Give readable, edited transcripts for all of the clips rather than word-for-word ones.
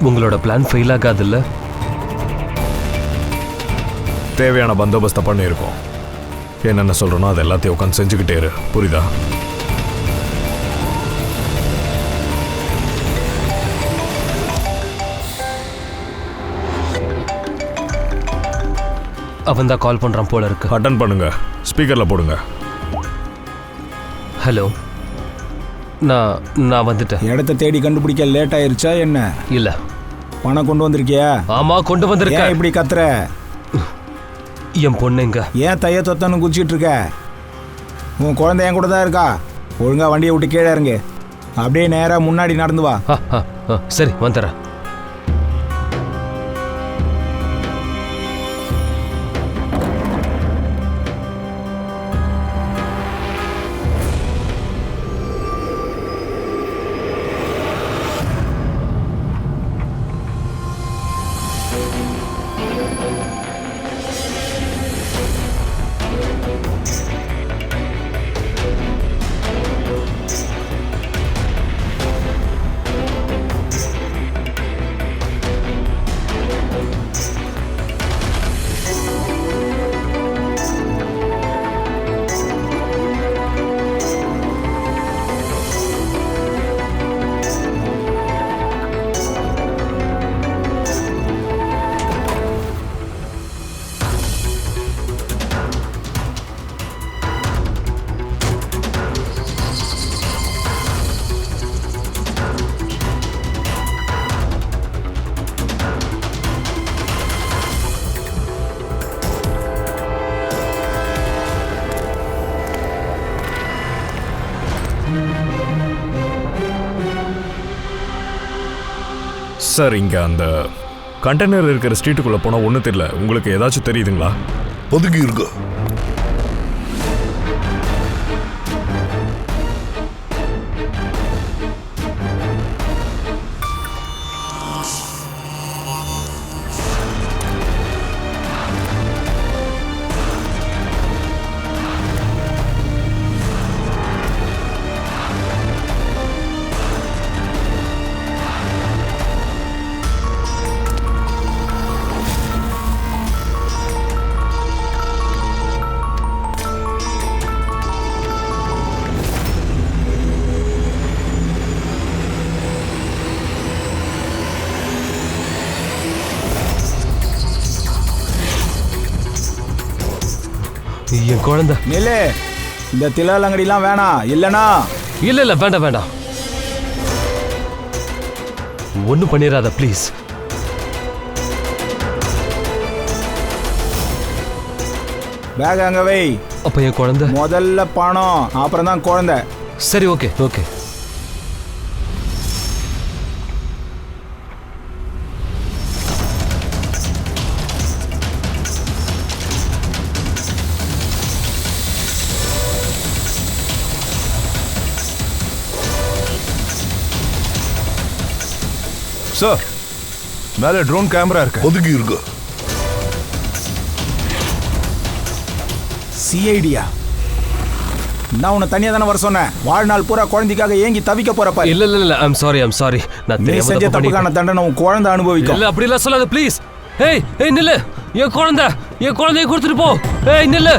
உங்களோட plan fail ஆகாதுல்ல? தேவையான பந்தோபஸ்தை பண்ணியிருக்கோம். என்னென்ன சொல்கிறனோ அது எல்லாத்தையும் உட்காந்து செஞ்சுக்கிட்டே இரு, புரியுதா? அவன் தான் கால் பண்ணுறான் போல இருக்கு. அட்டன் பண்ணுங்க, ஸ்பீக்கரில் போடுங்க. ஹலோ, நான் வந்துட்டேன். இடத்த தேடி கண்டுபிடிக்க லேட் ஆயிருச்சா என்ன? இல்லை. பணம் கொண்டு வந்திருக்கியா? ஆமாம், கொண்டு வந்திருக்கேன். இப்படி கத்துற? என் பொண்ணுங்க. ஏன் தைய தொத்தன்னு குதிச்சிட்டு இருக்க? உன் குழந்தை என் கூட தான் இருக்கா. ஒழுங்கா வண்டியை விட்டு கீழே இறங்கு. அப்படியே நேராக முன்னாடி நடந்து வா. சரி, வந்துடுறேன். சார், இங்கே அந்த கண்டெய்னர் இருக்கிற ஸ்ட்ரீட்டுக்குள்ளே போனால் ஒன்றும் தெரியல. உங்களுக்கு ஏதாச்சும் தெரியுதுங்களா? ஒதுக்கி இருக்கு. என் குழந்தை. நில்லு. இந்த திலாலங்கடிலாம் வேணாம். இல்லனா இல்ல வேண்டாம் வேண்டாம். ஒன்றும் பண்ணிடாத ப்ளீஸ். பேக் அங்க வை. அப்ப என் குழந்தை? முதல்ல பணம், அப்புறம் தான் குழந்தை. சரி, ஓகே ஓகே. சார், மேலே ட்ரோன் கேமரா இருக்கு. ஒதுக்கி இருக்கு. சிஐடியா? நான் உன்னை தனியா தானே வர சொன்னேன். வாழ்நாள் பூரா குழந்தைக்காக ஏங்கி தவிக்க போறப்ப. இல்ல ஐம் சாரி. நான் நீ செஞ்ச தப்புக்கான தண்டனை உன் குழந்தை அனுபவிக்கும். இல்ல, அப்படி எல்லாம் சொல்லாத ப்ளீஸ். ஏய் நில்லு. என் குழந்தைய கொடுத்துட்டு போ. ஏய் நில்லு.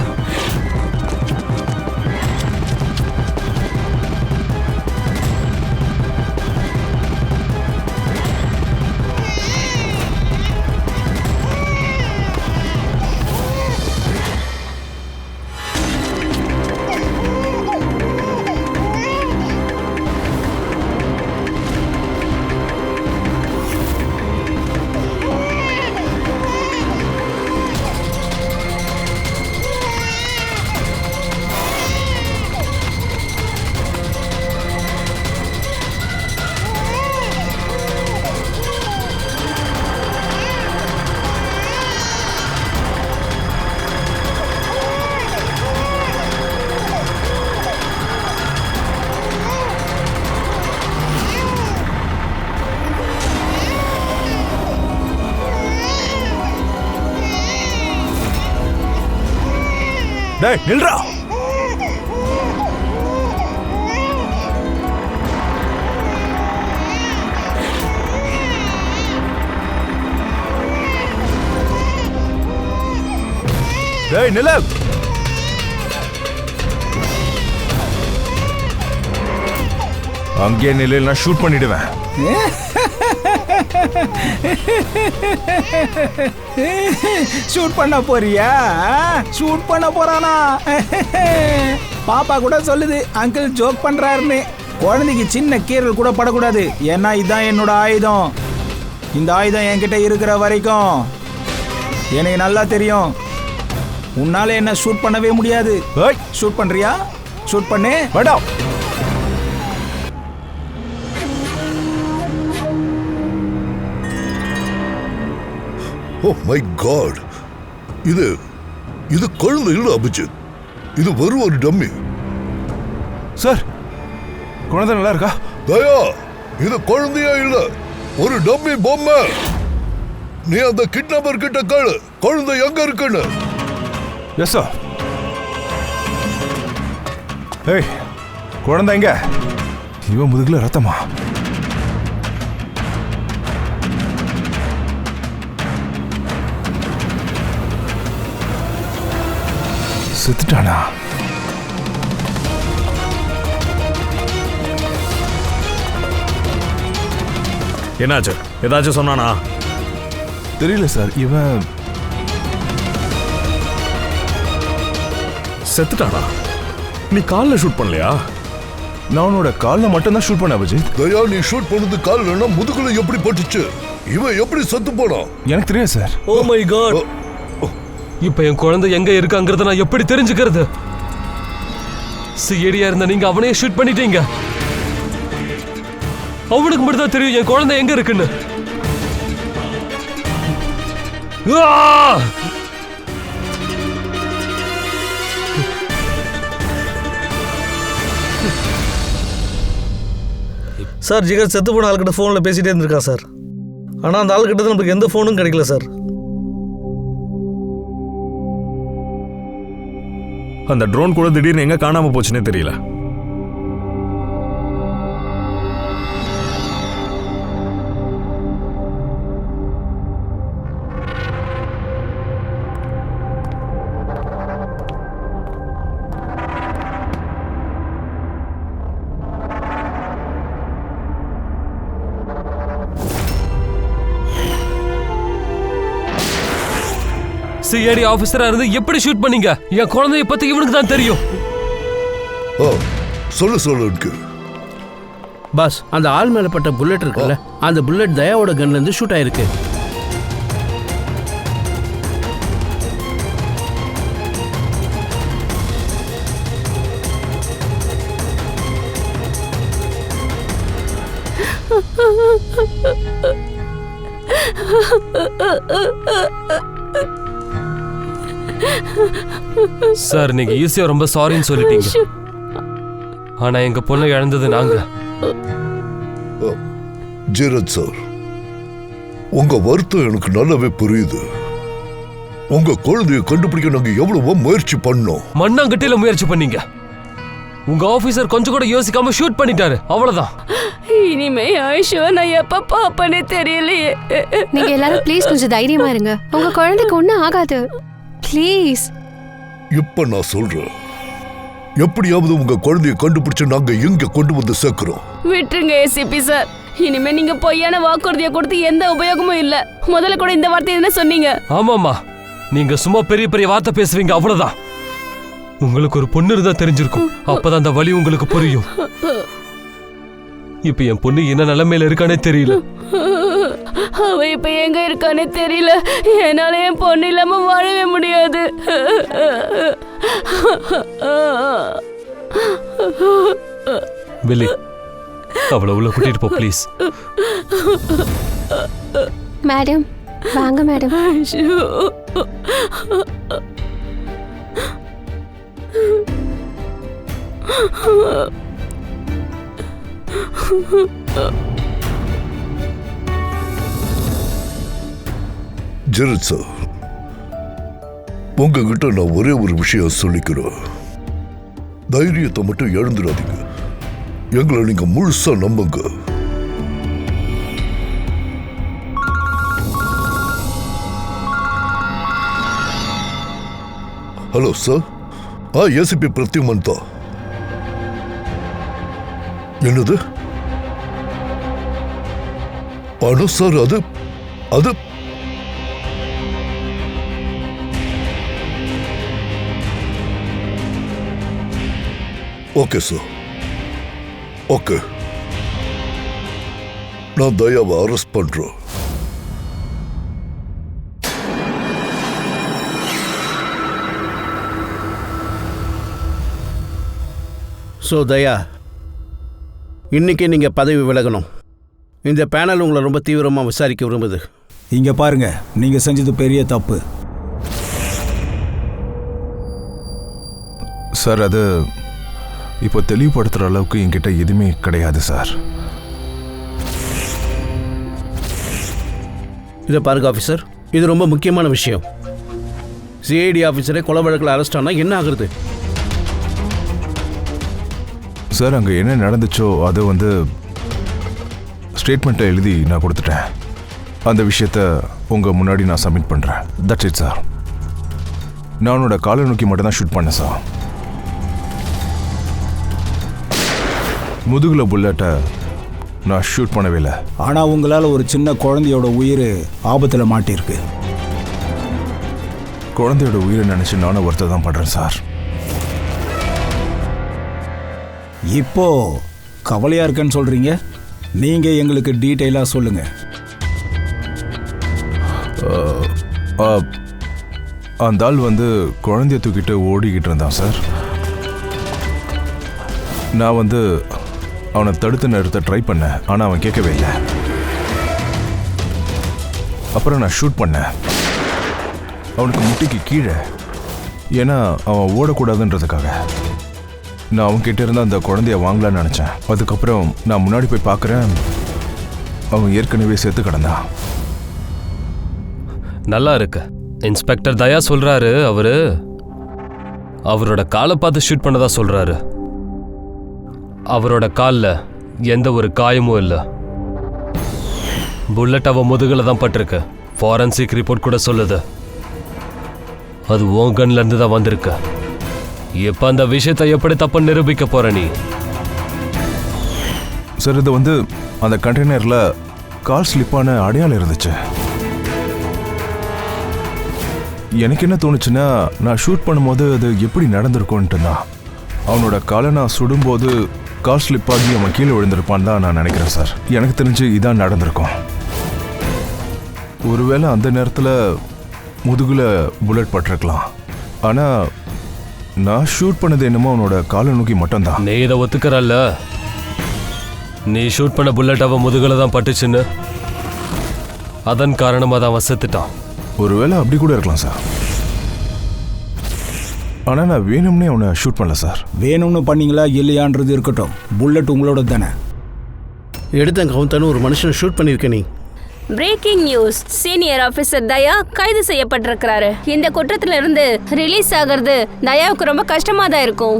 டேய் நில்றா. டேய் நில்லு. அங்கே நில்லு, நான் ஷூட் பண்ணிடுவேன். ஷூட் பண்ண போறியா? ஷூட் பண்ண போறானா? பாப்பா கூட சொல்லுது அங்கிள் ஜோக் பண்றாருன்னு. குழந்தைக்கு சின்ன கீரல் கூட படக்கூடாது, ஏன்னா இதுதான் என்னோட ஆயுதம். இந்த ஆயுதம் என்கிட்ட இருக்கிற வரைக்கும் எனக்கு நல்லா தெரியும், உன்னால என்ன ஷூட் பண்ணவே முடியாது. ஷூட் பண்றியா? ஷூட் பண்ணு. வேண்டாம். ஓ மை காட், இது இது குழந்தை இல்ல அபிஜித், இது வெறும் ஒரு டம்மி. சார், குழந்தை நல்லா இருக்கா? தயா, இது குழந்தையா இல்ல, ஒரு டம்மி பொம்மை. நீ அந்த கிட்னாப்பர் கிட்ட கேளு குழந்தை எங்க இருக்குன்னு. Yes sir. ஏய், குழந்தை எங்க? இவன் முதுகுல ரத்தமா? செத்துட்டானா? என்னாச்சு? ஏதாச்சும் சொன்னானா? தெரியல சார். இவன் செத்துட்டானா? நீ காலில் ஷூட் பண்ணலையா? நான் உன்னோட காலில் மட்டும்தான் ஷூட் பண்ண அபிஜித். தயா, நீ ஷூட் பண்ணது கால்னா முதுகுல எப்படி பட்டுச்சு? இவன் எப்படி செத்து போனான்? எனக்கு தெரியாது சார். ஓ மை காட், இப்ப என் குழந்தை எங்க இருக்காங்கிறத நான் எப்படி தெரிஞ்சுக்கிறது? சிஐடியா இருந்த நீங்க அவனையே ஷூட் பண்ணிட்டீங்க. அவனுக்கு மட்டும் தான் தெரியும் என் குழந்தை எங்க இருக்குன்னு. சார், ஜிகர் செத்து போன ஆள்கிட்ட ஃபோனில் பேசிகிட்டே இருந்திருக்கா சார். ஆனால் அந்த ஆள்கிட்ட நமக்கு எந்த ஃபோனும் கிடைக்கல சார். அந்த ட்ரோன் கூட திடீர்னு எங்க காணாம போச்சுன்னே தெரியல. சிஐடி ஆபீசரா இருந்து எப்படி ஷூட் பண்ணீங்க? என் குழந்தைய பத்தி இவனுக்கு தான் தெரியும். சொல்லு. பாஸ், அந்த ஆள் மேல பட்ட புல்லட் இருக்குல்ல, அந்த புல்லட் தயாவோட கன்ல இருந்து ஷூட் ஆயிருக்கு. சார், நீங்க ஈஸியா ரொம்ப சாரின்னு சொல்லிட்டீங்க. ஆனா எங்க பொண்ணை இழந்தது நாங்க. ஜீரத் சார், உங்க வருத்தம் எனக்கு நல்லாவே புரியுது. உங்க குழந்தைய கண்டுபிடிக்க நாங்க எவ்வளவோ முயற்சி பண்ணோம். மண்ணாங்கட்டில முயற்சி பண்ணீங்க. உங்க ஆபீசர் கொஞ்சம் கூட யோசிக்காம ஷூட் பண்ணிட்டாரு, அவ்வளவுதான். இனிமே ஆயிஷுவ நான் எப்ப பாப்பனே தெரியலையே. நீங்க எல்லாரும் ப்ளீஸ் கொஞ்சம் தைரியமா இருங்க. உங்க குழந்தைக்கு ஒண்ணும் ஆகாது, ப்ளீஸ். இப்ப நான் சொல்றேன், எப்படியாவது உங்க குழந்தைய கண்டுபிடிச்சு நாங்க எங்க கொண்டு வந்து சேர்க்கிறோம். விட்டுருங்க ஏசிபி சார், இனிமே நீங்க பொய்யான வாக்குறுதியை கொடுத்து எந்த உபயோகமும் இல்ல. முதல்ல கூட இந்த வார்த்தை என்ன சொன்னீங்க? ஆமாமா, நீங்க சும்மா பெரிய பெரிய வார்த்தை பேசுவீங்க, அவ்வளவுதான். உங்களுக்கு ஒரு பொண்ணு இருந்தா தெரிஞ்சிருக்கும், அப்பதான் அந்த வலி உங்களுக்கு புரியும். இப்ப என் பொண்ணு என்ன நிலைமையில இருக்கானே தெரியல. அவ இப்ப எங்க இருக்கானே தெரியல. என்னால என் பொண்ணு இல்லாம வாழவே முடியாது. வெளி அவளை உள்ள கூட்டிட்டு போ ப்ளீஸ். மேடம் வாங்க மேடம். ஜெரத் சார், உங்ககிட்ட நான் ஒரே ஒரு விஷயம் சொல்லிக்கிறேன். தைரியத்தை மட்டும் எழுந்துடாதீங்க, எங்களை நீங்க முழுசா நம்புங்க. Hello sir. ஏசிபி பிரத்யுமன் தான். என்னது? பணம் சார், அது ஓகே சார், ஓகே. நான் தயாவை அரெஸ்ட் பண்றேன். ஸோ தயா, இன்னைக்கு நீங்கள் பதவி விலகணும். இந்த பேனல் உங்களை ரொம்ப தீவிரமாக விசாரிக்க விரும்புது. இங்க பாருங்க, நீங்க செஞ்சது பெரிய தப்பு. சார், அது இப்போ தெளிவுபடுத்துகிற அளவுக்கு என்கிட்ட எதுவுமே கிடையாது சார். இதை பாருங்க ஆஃபீஸர், இது ரொம்ப முக்கியமான விஷயம். சிஐடி ஆஃபீஸரே கொலை வழக்கில் அரெஸ்ட் ஆனால் என்ன ஆகுறது? சார், அங்கே என்ன நடந்துச்சோ அது ஸ்டேட்மெண்ட்டை எழுதி நான் கொடுத்துட்டேன். அந்த விஷயத்த உங்கள் முன்னாடி நான் சப்மிட் பண்ணுறேன். That's it sir. நான் உன்னோட காலை நோக்கி மட்டும் தான் ஷூட் பண்ணேன் சார். முதுகுல புல்லட்டை நான் ஷூட் பண்ணவே இல்லை. ஆனா உங்களால ஒரு சின்ன குழந்தையோட உயிர் ஆபத்துல மாட்டிருக்கு. குழந்தையோட உயிரை நினச்சி நானும் ஒருத்தர் தான் பண்ணுறேன் சார். இப்போ கவலையா இருக்குன்னு சொல்றீங்க. நீங்க எங்களுக்கு டீட்டெயிலா சொல்லுங்க. அந்த ஆள் குழந்தைய தூக்கிட்டு ஓடிக்கிட்டு இருந்தான் சார். நான் அவனை தடுத்து நிறுத்த ட்ரை பண்ணேன், ஆனால் அவன் கேட்கவே இல்லை. அப்புறம் நான் ஷூட் பண்ணேன் அவனுக்கு முட்டிக்கு கீழே. ஏன்னா அவன் ஓடக்கூடாதுன்றதுக்காக. நான் அவன்கிட்ட இருந்த அந்த குழந்தைய வாங்கலான்னு நினச்சேன். அதுக்கப்புறம் நான் முன்னாடி போய் பார்க்குறேன், அவன் ஏற்கனவே செத்து கிடந்தான். நல்லா இருக்கு. இன்ஸ்பெக்டர் தயா சொல்றாரு, அவரோட காலை பார்த்து ஷூட் பண்ணதா சொல்றாரு. அவரோட காலில் எந்த ஒரு காயமும் இல்லை. புல்லட் அவன் முதுகில் தான் பட்டிருக்கு. ஃபாரன்சிக் ரிப்போர்ட் கூட சொல்லுது அது உன் கன்ல இருந்து தான் வந்திருக்கு. இப்ப அந்த விஷயத்தை எப்படி தப்பு நிரூபிக்க போற நீ? சார், இது அந்த கண்டெய்னர்ல கால் ஸ்லிப்பான அடையாளம் இருந்துச்சு. எனக்கு என்ன தோணுச்சுன்னா, நான் ஷூட் பண்ணும்போது அது எப்படி நடந்திருக்கும்ன்ட்டு தான். அவனோட காலை நான் சுடும்போது கால் ஸ்லிப் ஆகி அவன் கீழே விழுந்திருப்பான்னு தான் நான் நினைக்கிறேன் சார். எனக்கு தெரிஞ்சு இதான் நடந்திருக்கும். ஒருவேளை அந்த நேரத்தில் முதுகுல புல்லட் பட்டிருக்கலாம். ஆனால் நான் ஷூட் பண்ணது என்னமோ அவனோட காலை நோக்கி மட்டும்தான். நீ இதை ஒத்துக்கிறல்ல? நீ ஷூட் பண்ண புல்லட் அவன் முதுகுல தான் பட்டுச்சுன்னு, அதன் காரணமாக தான் அவன் செத்துட்டான். ஒருவேளை அப்படி கூட இருக்கலாம் சார். ஆனால் நான் வேணும்னே அவனை ஷூட் பண்ணல சார். வேணும்னு பண்ணீங்களா இல்லையான்றது இருக்கட்டும், புல்லட் உங்களோட தானே. எடுத்தங்க கவுந்தன்னு ஒரு மனுஷனை ஷூட் பண்ணியிருக்க நீ. பிரேக்கிங் நியூஸ், சீனியர் ஆபீசர் தயா கைது செய்யப்பட்டிருக்கிறாரு. இந்த குற்றத்துல இருந்து ரிலீஸ் ஆகிறது தயாவுக்கு ரொம்ப கஷ்டமா தான் இருக்கும்.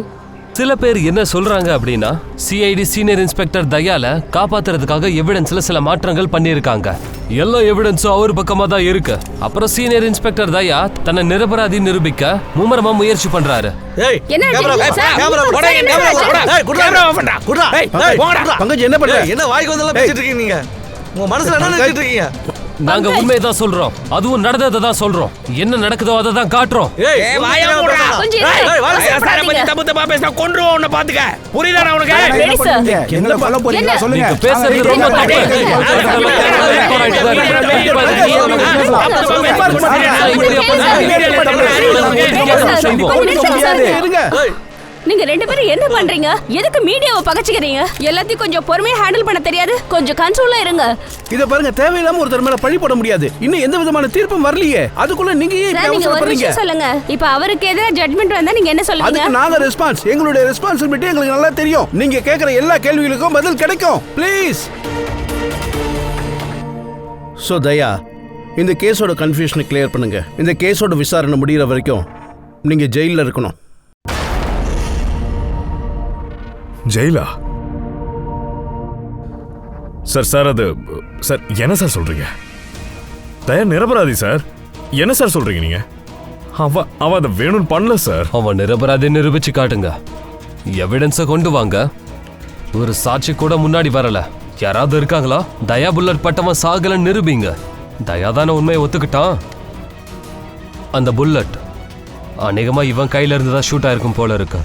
சில பேர் என்ன சொல்றாங்க அப்படின்னா, சிஐடி சீனியர் இன்ஸ்பெக்டர் தயால காப்பாத்துறதுக்காக எவிடன்ஸ்ல சில மாற்றங்கள் பண்ணியிருக்காங்க. எல்லா எவிடன்ஸும் அவர் பக்கமா தான் இருக்கு. அப்புறம் சீனியர் இன்ஸ்பெக்டர் தயா தன்னை நிரபராதி நிரூபிக்க மும்முரமா முயற்சி பண்றாரு. என்ன பண்ற? என்ன வாய்க்கு வந்தெல்லாம் பேசிட்டு இருக்கீங்க நீங்க? உங்க மனசுல என்ன நினைச்சிட்டு இருக்கீங்க? நாங்க உண்மையை தான் சொல்றோம், அதுவும் நடந்ததை தான் சொல்றோம். என்ன நடக்குதோ அதை தான் காட்டுறோம். கொன்றுவோம் உன்னை பாத்துக்க. புரியுதா உனக்கு? என்ன சொல்ல போறீங்க சொல்லுங்க. நீங்க பேசுறது ரொம்ப தப்பு. நீங்க ரெண்டு பேரும் என்ன பண்றீங்க? எதுக்கு மீடியாவை பகச்சிக்கிறீங்க? எல்லாத்தையும் கொஞ்சம் பொறுமையா ஹேண்டில் பண்ண தெரியாது. கொஞ்சம் கண்ட்ரோலா இருங்க. இத பாருங்க, தேவையில்லாம ஒருத்தர் மேல பழி போட முடியாது. இன்னும் எந்த விதமான தீர்ப்பும் வரலையே, அதுக்குள்ள நீங்க ஏன் இப்படி அவசரப்படுறீங்க? சொல்லுங்க, இப்ப அவருக்கு எதிரா ஜட்ஜ்மென்ட் வந்தா நீங்க என்ன சொல்லுவீங்க? அதுக்கு நாங்க ரெஸ்பான்ஸ், எங்களுடைய ரெஸ்பான்சிபிலிட்டி எங்களுக்கு நல்லா தெரியும். நீங்க கேக்குற எல்லா கேள்விகளுக்கும் பதில் கிடைக்கும். ப்ளீஸ். சோ தயா, இந்த கேஸோட கன்ஃபியூஷனை கிளியர் பண்ணுங்க. இந்த கேஸோட விசாரணை முடியற வரைக்கும் நீங்க ஜெயில்ல இருக்கணும். ஜெயிலா? சார் அது சார் என்ன சார் சொல்றீங்க? தயா நிரபராதி சார். என்ன சார் சொல்றீங்க நீங்க? அவன் அதை வேணும்னு பண்ணல சார். அவன் நிரபராதி நிரூபிச்சு காட்டுங்க. எவிடன்ஸை கொண்டு வாங்க. ஒரு சாட்சி கூட முன்னாடி வரல. யாராவது இருக்காங்களா? தயா புல்லட் பட்டவன் சாகலன்னு நிரூபிங்க. தயா தானே உண்மையை ஒத்துக்கிட்டான். அந்த புல்லட் அநேகமா இவன் கையில இருந்து தான் ஷூட் ஆயிருக்கும் போல இருக்கு.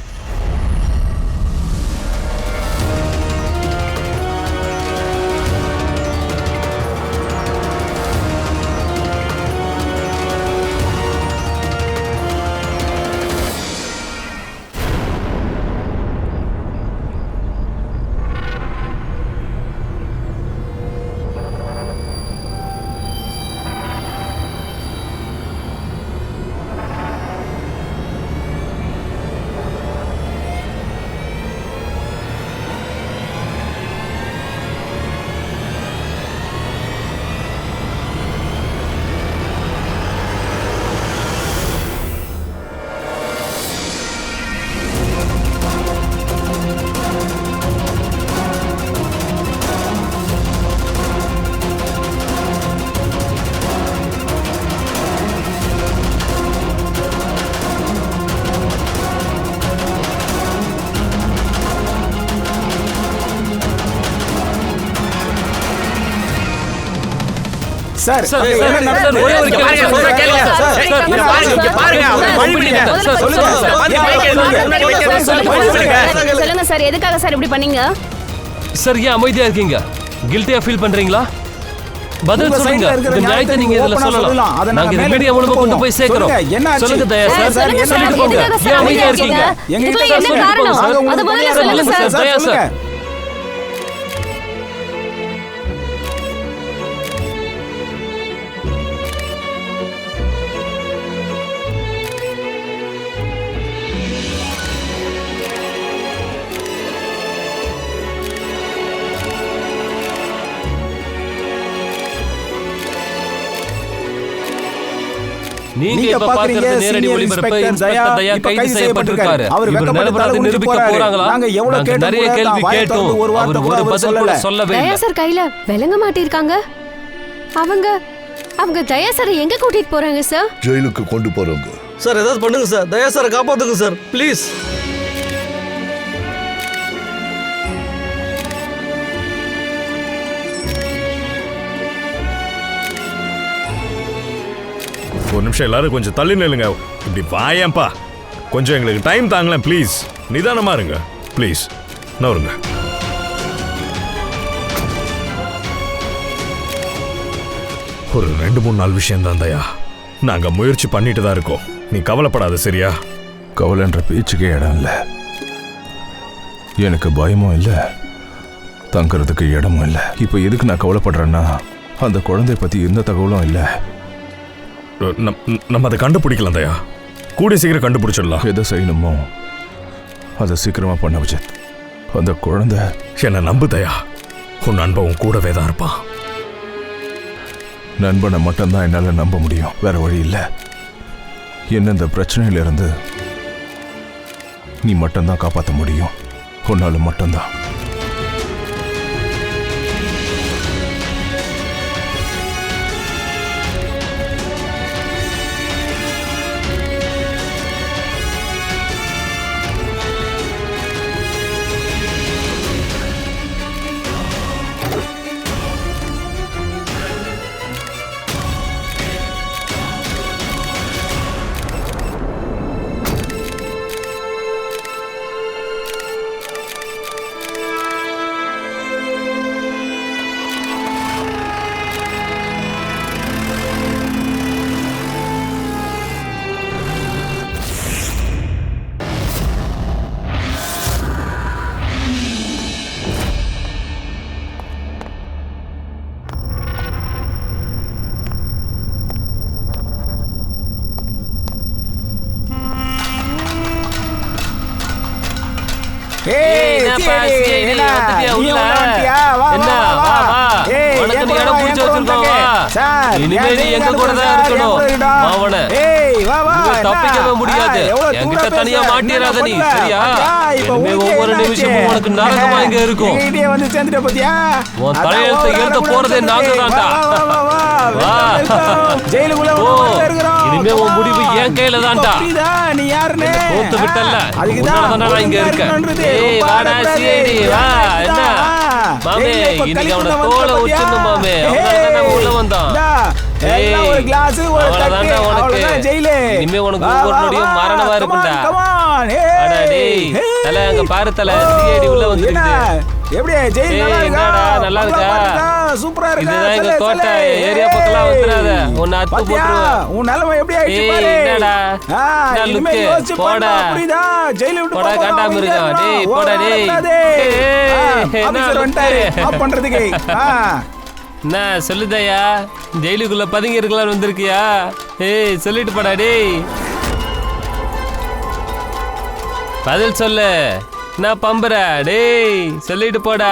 சார் ஒரே ஒரு கேள்வி சொல்லுங்க சார், எதுக்காக சார் இப்படி பண்ணீங்க? சார் ஏன் அமைதியா இருக்கீங்க? கில்ட்டியா ஃபீல் பண்றீங்களா? பதில் சொல்லுங்க. இந்த நியாயத்தை நீங்க இதுல சொல்லலாம். நாங்க இந்த மீடியா மூலமா கொண்டு போய் சேர்க்கிறோம். சொல்லுங்க தயா சார், சொல்லிட்டு போங்க. ஏன் அமைதியா இருக்கீங்க? இதுக்கு என்ன காரணம்? அது முதல்ல சொல்லுங்க சார். தயா சார், நீங்க இப்ப பாக்குறது நேரடி ஒளிபரப்பு. இன்ஸ்பெக்டர் தயா கைது செய்யப்பட்டிருக்காரு. இவர் நிரபராதி நிரூபிக்க போறாங்களா? நாங்க நிறைய கேள்வி கேட்டோம். அவர் ஒரு பதில் கூட சொல்லவே இல்லை. தயா சார் கையில விளங்க மாட்டிருக்காங்க. அவங்க தயா சாரை எங்க கூட்டிட்டு போறாங்க சார்? ஜெயிலுக்கு கொண்டு போறாங்க. சார் ஏதாவது பண்ணுங்க சார், தயா சாரை காப்பாத்துங்க சார் ப்ளீஸ். ஒரு நிமிஷம் எல்லாரும் கொஞ்சம் தள்ளி நில்லுங்க. இப்படி வாயேன்பா. கொஞ்சம் எங்களுக்கு டைம் தாங்களேன் ப்ளீஸ். நிதானமா இருங்க ப்ளீஸ். நவருங்க. ஒரு 2-3 நாள் விஷயம் தான் தயா. நாங்க முயற்சி பண்ணிட்டு தான் இருக்கோம். நீ கவலைப்படாத சரியா? கவலைன்ற பேச்சுக்கே இடம் இல்லை. எனக்கு பயமும் இல்லை, தங்குறதுக்கு இடமும் இல்லை. இப்போ எதுக்கு நான் கவலைப்படுறேன்னா, அந்த குழந்தைய பத்தி எந்த தகவலும் இல்லை. நம்ம அதை கண்டுபிடிக்கலாம் தயா. கூடிய சீக்கிரம் கண்டுபிடிச்சிடலாம். எதை செய்யணுமோ அதை சீக்கிரமா பண்ண வச்சு. அந்த குழந்தை என்ன நம்பு தயா. உன் நண்பன் கூடவே தான் இருப்பான். நண்பனை மட்டும்தான் என்னால் நம்ப முடியும், வேற வழி இல்லை. என்ன இந்த பிரச்சனையிலிருந்து நீ மட்டும்தான் காப்பாற்ற முடியும். உன்னால மட்டும்தான். இடம் பிடிச்சு வச்சிருக்கோம். இனிமே நீ எங்க கூட தான் இருக்கணும். மாவன தப்பிக்கவே முடியாது. என்கிட்ட தனியா மாட்டிராத நீ, சரியா? இனிமே ஒவ்வொரு நிமிஷமும் உனக்கு நரகமா இங்க இருக்கும். உன் தலையெழுத்தை எழுத போறதே நாங்க தான்டா. இனிமே உன் முடிவு என் கையில தான்டா. நீ யாருன்னு தோத்து விட்டல்ல, உன்னாலதான்டா நான் இங்க இருக்கேன். ஏய் வாடா சிஐடி வா. என்ன மாமே, இன்னைக்கு அவன தோலை உச்சிடணும் மாமே. அவனாலதான் நாங்க உள்ள வந்தோம். இனிமே உனக்கு ஒவ்வொரு நொடியும் மரணமா இருக்கும்டா. வாடா டேய். தல அங்க பாரு தல, சிஐடி உள்ள வந்துருக்குது. நல்லா இருக்கா? சூப்பரா இருக்கு. இதுதான் எங்க கோட்டை. ஏரியா பக்கம்லாம் வந்துடாத, உன்னை அத்து போட்டுருவேன். உன் நிலைமை எப்படி ஆயிடுச்சு பாரு. என்னடா லுக்கு, போடா போடா காண்டாம இருக்கான். டேய் போடா டேய். என்ன பண்றதுக்கு என்ன சொல்லுதையா, ஜெயிலுக்குள்ள பதுங்கி இருக்கலாம்னு வந்திருக்கியா? ஏய் சொல்லிட்டு போடா டேய். பதில் சொல்லு. நான் பம்புற டேய், சொல்லிட்டு போடா.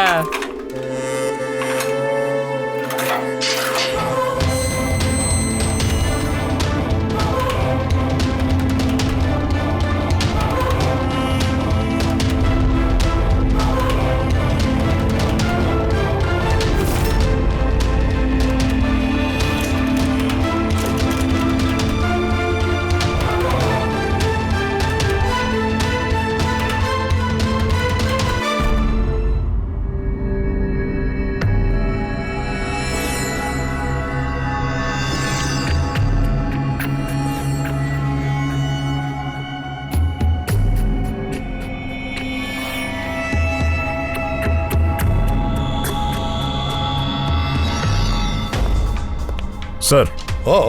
சார்.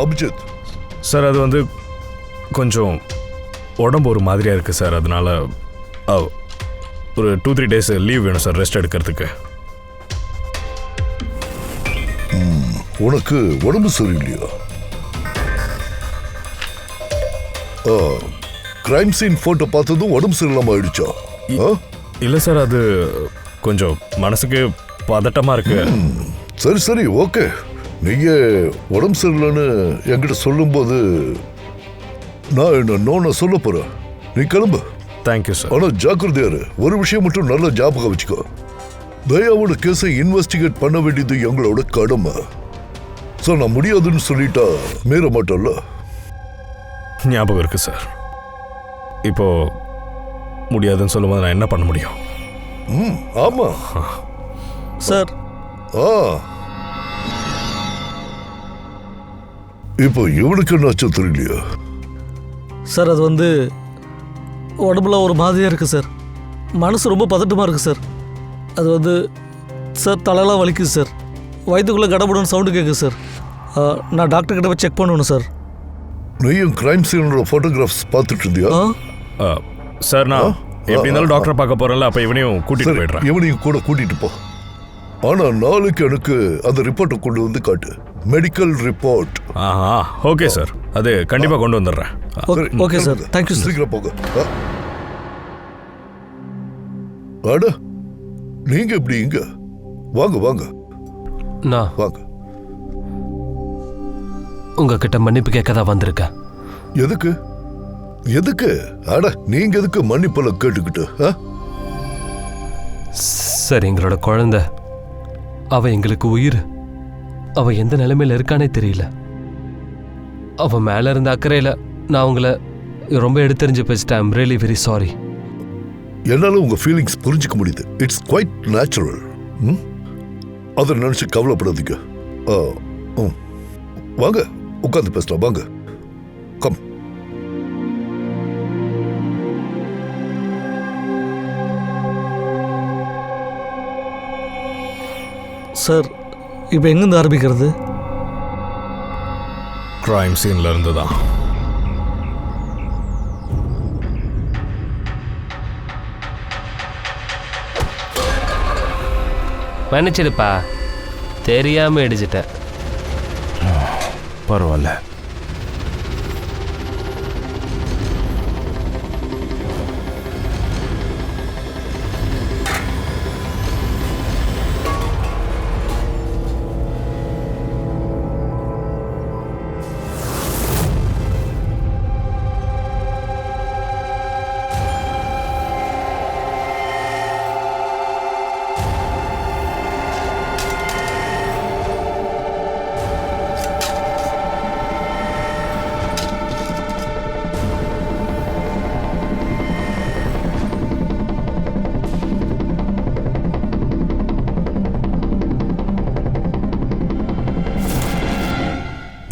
அபிஜித் சார், அது வந்து கொஞ்சம் உடம்பு ஒரு மாதிரியாக இருக்குது சார். அதனால ஒரு 2-3 டேஸ் லீவ் வேணும் சார், ரெஸ்ட் எடுக்கிறதுக்கு. உனக்கு உடம்பு சரியில்லையா? கிரைம் சீன் போட்டோ பார்த்ததும் உடம்பு சரியில்லாம ஆயிடுச்சா? இல்லை சார், அது கொஞ்சம் மனசுக்கு பதட்டமாக இருக்கு. சரி சரி ஓகே. நீங்க உடம்பு சரியில்லைன்னு என்கிட்ட சொல்லும்போது நான் என்ன சொல்ல போறேன். நீ கிளம்பு. Thank you sir. ஆனா ஜாக்கிரதையாரு. ஒரு விஷயம் மட்டும் நல்ல ஞாபகம் வச்சுக்கோ. தயாவோட கேஸை இன்வெஸ்டிகேட் பண்ண வேண்டியது எங்களோட கடமை. சார், நான் முடியாதுன்னு சொல்லிட்டா மீற மாட்டோம்ல. ஞாபகம் இருக்கு சார். இப்போ முடியாதுன்னு சொல்லும்போது நான் என்ன பண்ண முடியும்? ஆமா சார். இப்போ இவனுக்கு என்ன ஆச்சு தெரியலையா? சார், அது வந்து உடம்புல ஒரு மாதிரியாக இருக்குது சார். மனசு ரொம்ப பதட்டமாக இருக்குது சார். அது வந்து சார் தலையெல்லாம் வலிக்குது சார். வயிற்றுக்குள்ளே கடப்படணும் சவுண்டு கேட்குது சார். நான் டாக்டர் கிட்ட போய் செக் பண்ணணும் சார். நீயும் கிரைம் சீனோட ஃபோட்டோகிராஃப்ஸ் பார்த்துட்டு இருந்தியா? சார், நான் எப்படி இருந்தாலும் டாக்டரை பார்க்க போகிறேன்ல, அப்போ இவனையும் கூட்டிகிட்டு போயிடுறேன். இவனையும் கூட கூட்டிகிட்டு போ. ஆனால் நாளைக்கு எனக்கு அந்த ரிப்போர்ட்டை கொண்டு வந்து காட்டு. Medical report. ஓகே சார், அது கண்டிப்பாக கொண்டு வந்துடுறேன். Okay sir, thank you sir. சீக்கிரம் போங்க. அட, நீங்க எப்படி இங்க? வாங்க வாங்க வாங்க. உங்ககிட்ட மன்னிப்பு கேட்க தான் வந்திருக்கேன். எதுக்கு எதுக்கு? அட, நீங்க எதுக்கு மன்னிப்பெல்லாம் கேட்டுக்கிட்டு? சார், எங்களோட குழந்தை, அவ எங்களுக்கு உயிர். அவ எந்த நிலைமையில இருக்கானே தெரியல. அவ மேல இருந்த அக்கறையில நான் உங்களை ரொம்ப எடுத்தறிஞ்சு பேசிட்டேன். I'm really very sorry. என்னால உங்க ஃபீலிங்ஸ் புரிஞ்சுக்க முடியுது. It's quite natural. அதை நினைச்சு கவலைப்படாதீங்க. வாங்க உட்காந்து பேசலாம். வாங்க, கம். சார், இப்போ எங்கேருந்து ஆரம்பிக்கிறது? கிரைம் சீன்ல இருந்து தான். மன்னிச்சிடுப்பா, தெரியாம இடிச்சிட்டேன். பரவாயில்ல.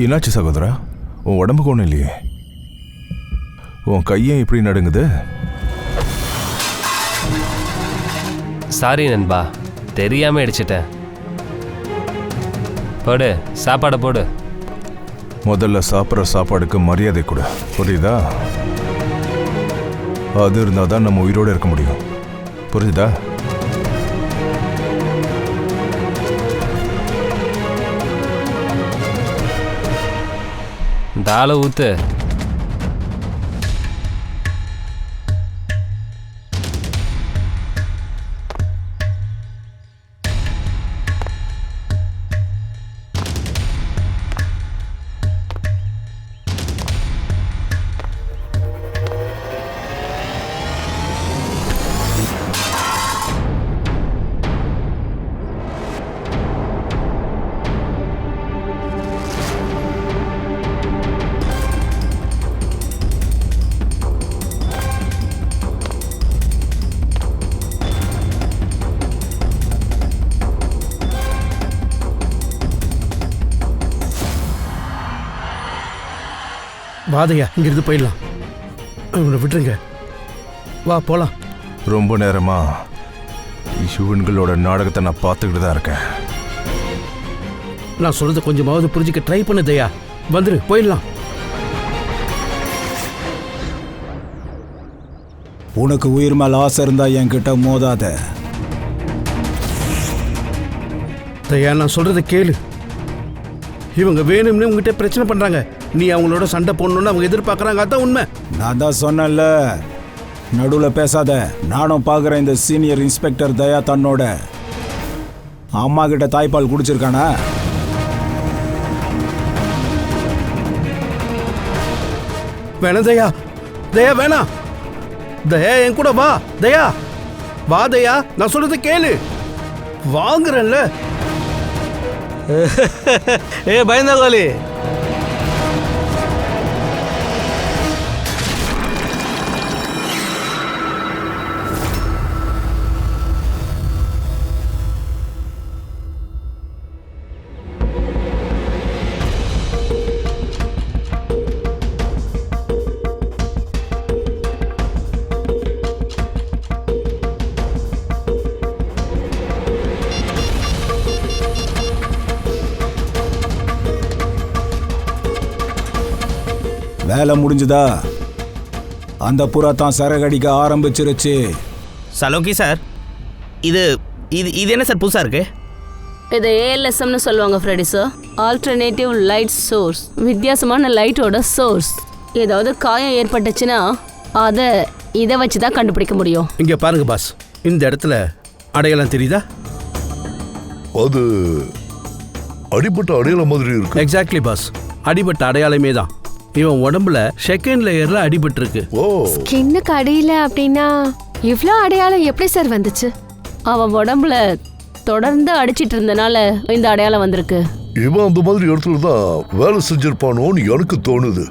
என்னாச்சு சகோதரா? உன் உடம்புக்கு ஒன்றும் இல்லையே, உன் கையை இப்படி நடுங்குது? சாரி நண்பா, தெரியாம அடிச்சிட்டேன். போடு, சாப்பாடை போடு. முதல்ல சாப்பிட்ற சாப்பாடுக்கு மரியாதை கொடு, புரியுதா? அது இருந்தால் தான் நம்ம உயிரோடு இருக்க முடியும், புரியுதா? தாளை ஊத்து. வாதையா, இங்கிருந்து போயிடலாம். அவனை விட்டுருங்க, வா போலாம். ரொம்ப நேரமா இவன்களோட நாடகத்தை நான் பார்த்துக்கிட்டு தான் இருக்கேன். நான் சொல்றதை கொஞ்சமாவது புரிஞ்சுக்க ட்ரை பண்ணு தயா. வந்துரு, போயிடலாம். உனக்கு உயிர் மேல ஆசை இருந்தா என்கிட்ட மோதாத. தயா, நான் சொல்றதை கேளு. இவங்க வேணும்னு உங்ககிட்ட பிரச்சனை பண்றாங்க. நீ அவங்களோட சண்டை போடணும்னு அவங்க எதிர்பார்க்கறாங்க, அதான் உண்மை. நான் தான் சொன்னேன்ல, நடுவில் பேசாத. நானும் பார்க்குறேன், இந்த சீனியர் இன்ஸ்பெக்டர் தயா தன்னோட அம்மா கிட்ட தாய்ப்பால் குடிச்சிருக்கானா? வேணாம் தயா, தயா வேணாம். தயா என் கூட வா. தயா வா. தயா, நான் சொல்றதை கேளு. வாங்குறேன்ல. ஏ பயந்தாங்கோலி, வேலை முடிஞ்சுதா? அந்த புறா தான் சரகடிக்க ஆரம்பிச்சிருச்சு. சலோங்கி சார், இது இது இது என்ன சார் புதுசாக இருக்கு? இது ஏஎல்எஸ்எம்னு சொல்லுவாங்க Freddy sir, alternative light source. வித்தியாசமான லைட்டோட சோர்ஸ். ஏதாவது காயம் ஏற்பட்டுச்சுன்னா அதை இதை வச்சு தான் கண்டுபிடிக்க முடியும். இங்க பாருங்க பாஸ், இந்த இடத்துல அடையாளம் தெரியுதா? அது அடிபட்ட அடையாளம் மாதிரி இருக்கு. எக்ஸாக்ட்லி பாஸ், அடிபட்ட அடையாளமே தான். இவன் உடம்புல செகண்ட் லேயர்ல அடிபட்டு இருக்கு. ஓ, ஸ்கின்னுக்கு அடியில அப்படின்னா இவ்ளோ அடையாளம் எப்படி சார் வந்துச்சு? அவன் உடம்புல தொடர்ந்து அடிச்சிட்டு இருந்தனால இந்த அடையாளம் வந்திருக்கு. இவன் அந்த மாதிரி இடத்துல தான் வேலை செஞ்சிருப்பானோன்னு எனக்கு தோணுது.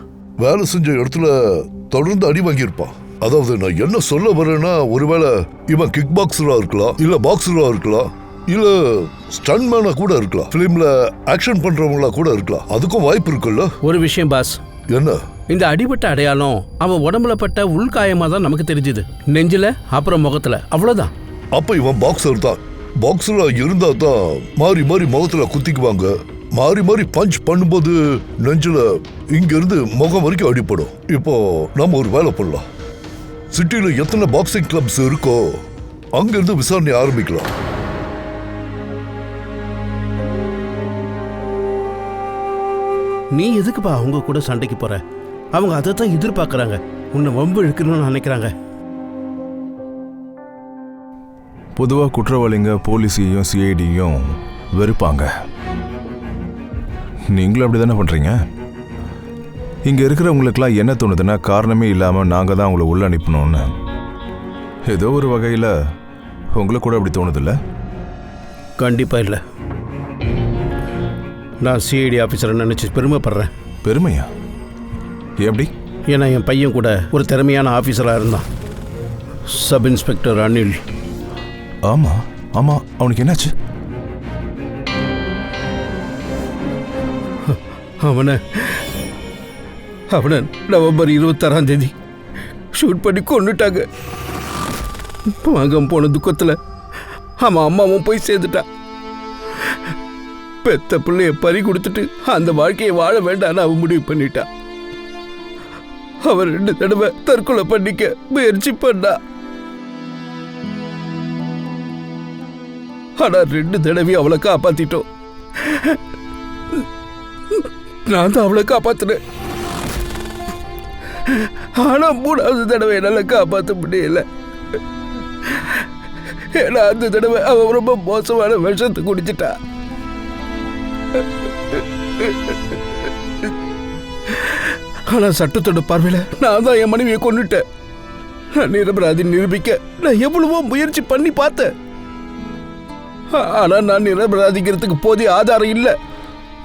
வேலை செஞ்ச இடத்துல தொடர்ந்து அடி வாங்கியிருப்பான். அதாவது நான் என்ன சொல்ல வரேன்னா, ஒருவேளை இவன் கிக் பாக்ஸரா இருக்கலாம், இல்ல பாக்ஸரா இருக்கலாம், இல்ல ஸ்டன் மேனா கூட இருக்கலாம், பிலிம்ல ஆக்ஷன் பண்றவங்களா கூட இருக்கலாம். அதுக்கும் வாய்ப்பு இருக்குல்ல. ஒரு விஷயம் பாஸ், என்ன? இந்த அடிபட்ட அடையாளம் அவன் உடம்புல பட்ட உள்காயமா தான் நமக்கு தெரிஞ்சுது. நெஞ்சில அப்புறம் முகத்துல, அவ்வளவுதான். அப்ப இவன் பாக்ஸர் தான். பாக்ஸரா இருந்தா தான் மாறி மாறி முகத்துல குத்திக்குவாங்க. மாறி மாறி பஞ்ச் பண்ணும்போது நெஞ்சில இங்க இருந்து முகம் வரைக்கும் அடிப்படும். இப்போ நாம ஒரு வேலை பண்ணலாம். சிட்டில எத்தனை பாக்ஸிங் கிளப்ஸ் இருக்கோ அங்க இருந்து விசாரணை ஆரம்பிக்கலாம். நீ எதுக்குப்பா அவங்க கூட சண்டைக்கு போற? அவங்க அதை தான் எதிர்பார்க்கறாங்க. உன்னை வம்பு இழுக்கணும்னு நினைக்கிறாங்க. பொதுவாக குற்றவாளிங்க போலீஸையும் சிஐடியும் வெறுப்பாங்க. நீங்களும் அப்படி தானே பண்ணுறீங்க? இங்கே இருக்கிறவங்களுக்கெல்லாம் என்ன தோணுதுன்னா, காரணமே இல்லாமல் நாங்கள் தான் அவங்கள உள்ள அனுப்பணும்னு. ஏதோ ஒரு வகையில் உங்களுக்கு கூட அப்படி தோணுதில்ல? கண்டிப்பாக இல்லை. நான் சிஐடி ஆஃபீஸரை நினச்சி பெருமைப்படுறேன். பெருமையா? எப்படி? ஏன்னா என் பையன் கூட ஒரு திறமையான ஆஃபீஸராக இருந்தான். Sub inspector Anil. ஆமாம் ஆமாம், அவனுக்கு என்னாச்சு? அவனை நவம்பர் 26ஆம் தேதி ஷூட் பண்ணி கொண்டுட்டாங்க. வாங்கம் போன துக்கத்தில் அவன் அம்மாவும் போய் சேர்ந்துட்டான். பெத்த பிள்ளைய பறி கொடுத்துட்டு அந்த வாழ்க்கையை வாழ வேண்டான்னு அவன் முடிவு பண்ணிட்டான். அவன் 2 தடவை தற்கொலை பண்ணிக்க முயற்சி பண்ணா. ஆனா 2 தடவை அவளை காப்பாத்திட்டோம். நான் தான் அவளை காப்பாத்தினேன். ஆனா 3வது தடவை என்னால காப்பாற்ற முடியல. ஏன்னா அந்த தடவை அவன் ரொம்ப மோசமான விஷத்தை குடிச்சிட்டா. ஆனா சட்டத்தோட பார்வையில நான் தான் என் மனைவியை கொண்டுட்டேன். நான் நிரபராதி நிரூபிக்க நான் எவ்வளவோ முயற்சி பண்ணி பார்த்தேன். ஆனா நான் நிரபராதிக்கிறதுக்கு போதிய ஆதாரம் இல்லை.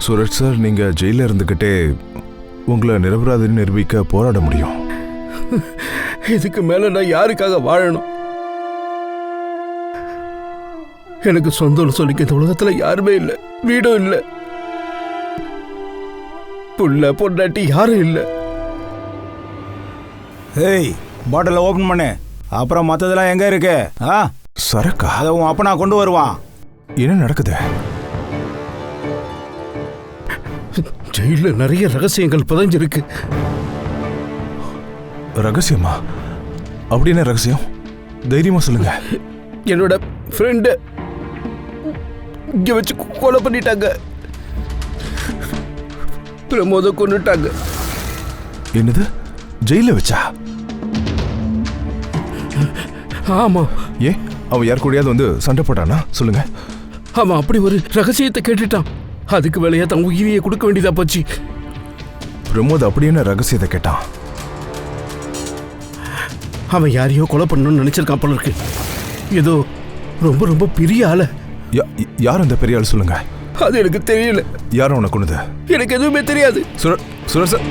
சுரேஷ் சார், நீங்க ஜெயில இருந்துகிட்டே உங்களை நிரபராதி நிரூபிக்க போராட முடியும். இதுக்கு மேல நான் யாருக்காக வாழணும்? எனக்கு சொந்தம்னு சொல்லிக்க இந்த உலகத்துல யாருமே இல்லை. வீடும் இல்லை, புள்ள பொண்டாட்டி யாரும் இல்லை. ஏய், பாட்டிலை ஓபன் பண்ணு. அப்புறம் மற்றதெல்லாம் எங்க இருக்கு? சரக்கா? அதை உன் அப்பனா கொண்டு வருவான். என்ன நடக்குது? ஜெயில நிறைய ரகசியங்கள் புதைஞ்சிருக்கு. ரகசியமா? அப்படி என்ன ரகசியம்? தைரியமா சொல்லுங்க. என்னோட ஃப்ரெண்டு இங்க வச்சு கொலை பண்ணிட்டாங்க. பிரமோத கொண்டுட்டாங்க. என்னது? ஜெயில வச்சா? ஆமா. ஏன் அவன் யார் கூடயாவது வந்து சண்டை போட்டானா? சொல்லுங்க. அவன் அப்படி ஒரு ரகசியத்தை கேட்டுட்டான். அதுக்கு வேலையா தன் உயிரியை கொடுக்க வேண்டியதா போச்சு. பிரமோத் அப்படி என்ன ரகசியத்தை கேட்டான்? அவன் யாரையோ கொலை பண்ணணும்னு நினைச்சிருக்கான் போல இருக்கு. ஏதோ ரொம்ப ரொம்ப பெரிய ஆளு. யார் அந்த பெரிய ஆள்? சொல்லுங்க. அது எனக்கு தெரியல. யாரும் உனக்கு கொண்டுது? எனக்கு எதுவுமே தெரியாது. சுரேஷ் சார்,